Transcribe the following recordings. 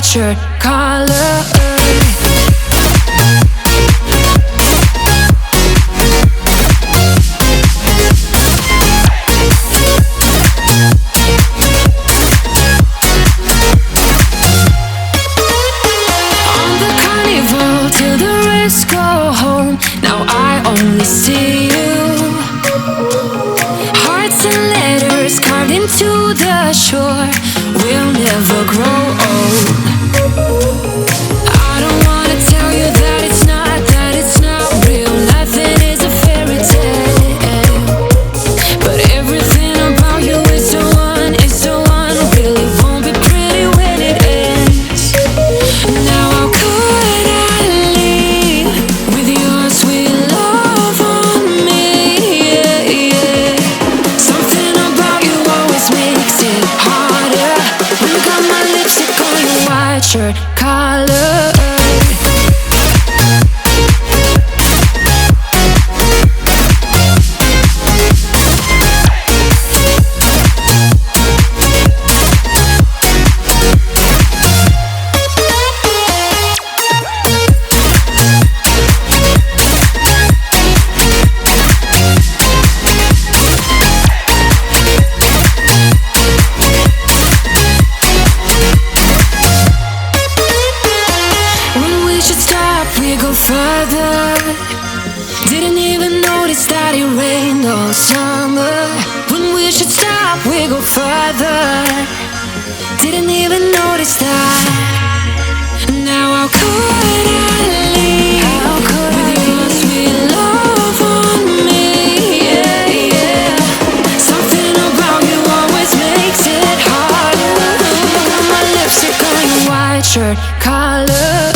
white shirt collar. Go home, now I only see you. Hearts and letters carved into the shore. We'll never grow old. I don't wanna tell you that it's not real. Nothing is a fairy tale, but everything about you is so unreal. It won't be pretty when it ends. Now how could I leave with your sweet love on me? Yeah. Something about you always makes it harder. When you got my lipstick on your white shirt collar. We go further. Didn't even notice that it rained all summer. When we should stop, we go further. Didn't even notice that. Now how could I leave with your sweet love on me? Yeah. Something about you always makes it harder. Got my lipstick on your white shirt collar.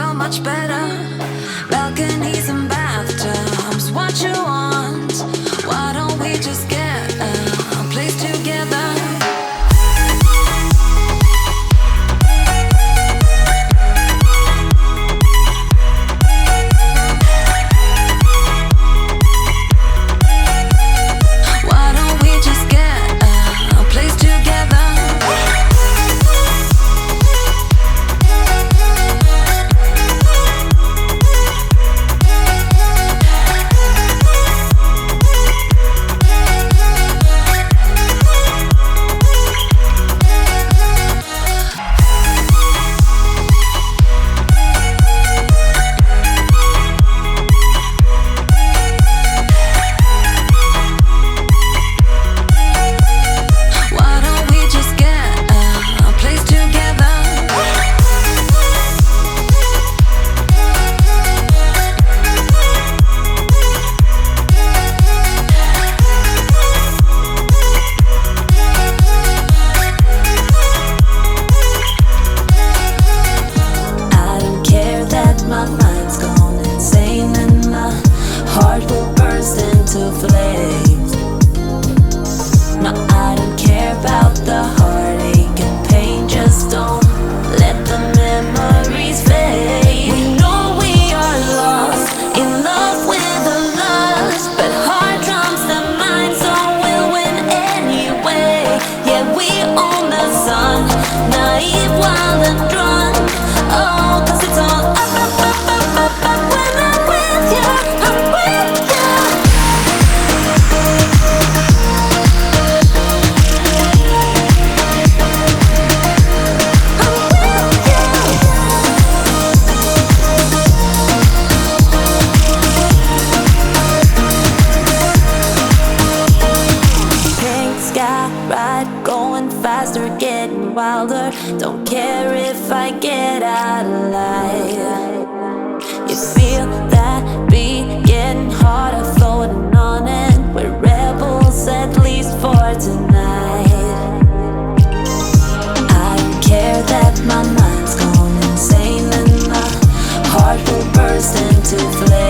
so much better. Balconies and bathtubs, what you want? Why don't we just get a place together? My mind's gone insane and my heart will burst into flames. No, I don't care about the heartache and pain. Just don't let the memories fade. We know we are lost, in love with a lust, but heart trumps the mind, so we'll win anyway. Yeah, we own the sun, naive, wild and drunk. Oh, 'cause it's all up. When I'm with you, I'm with you. I'm with you. Pink sky ride, going faster, getting wilder. Don't care if I get out alive. You feel that beat getting harder, floating on it. We're rebels, at least for tonight. I don't care that my mind's gone insane and my heart will burst into flames.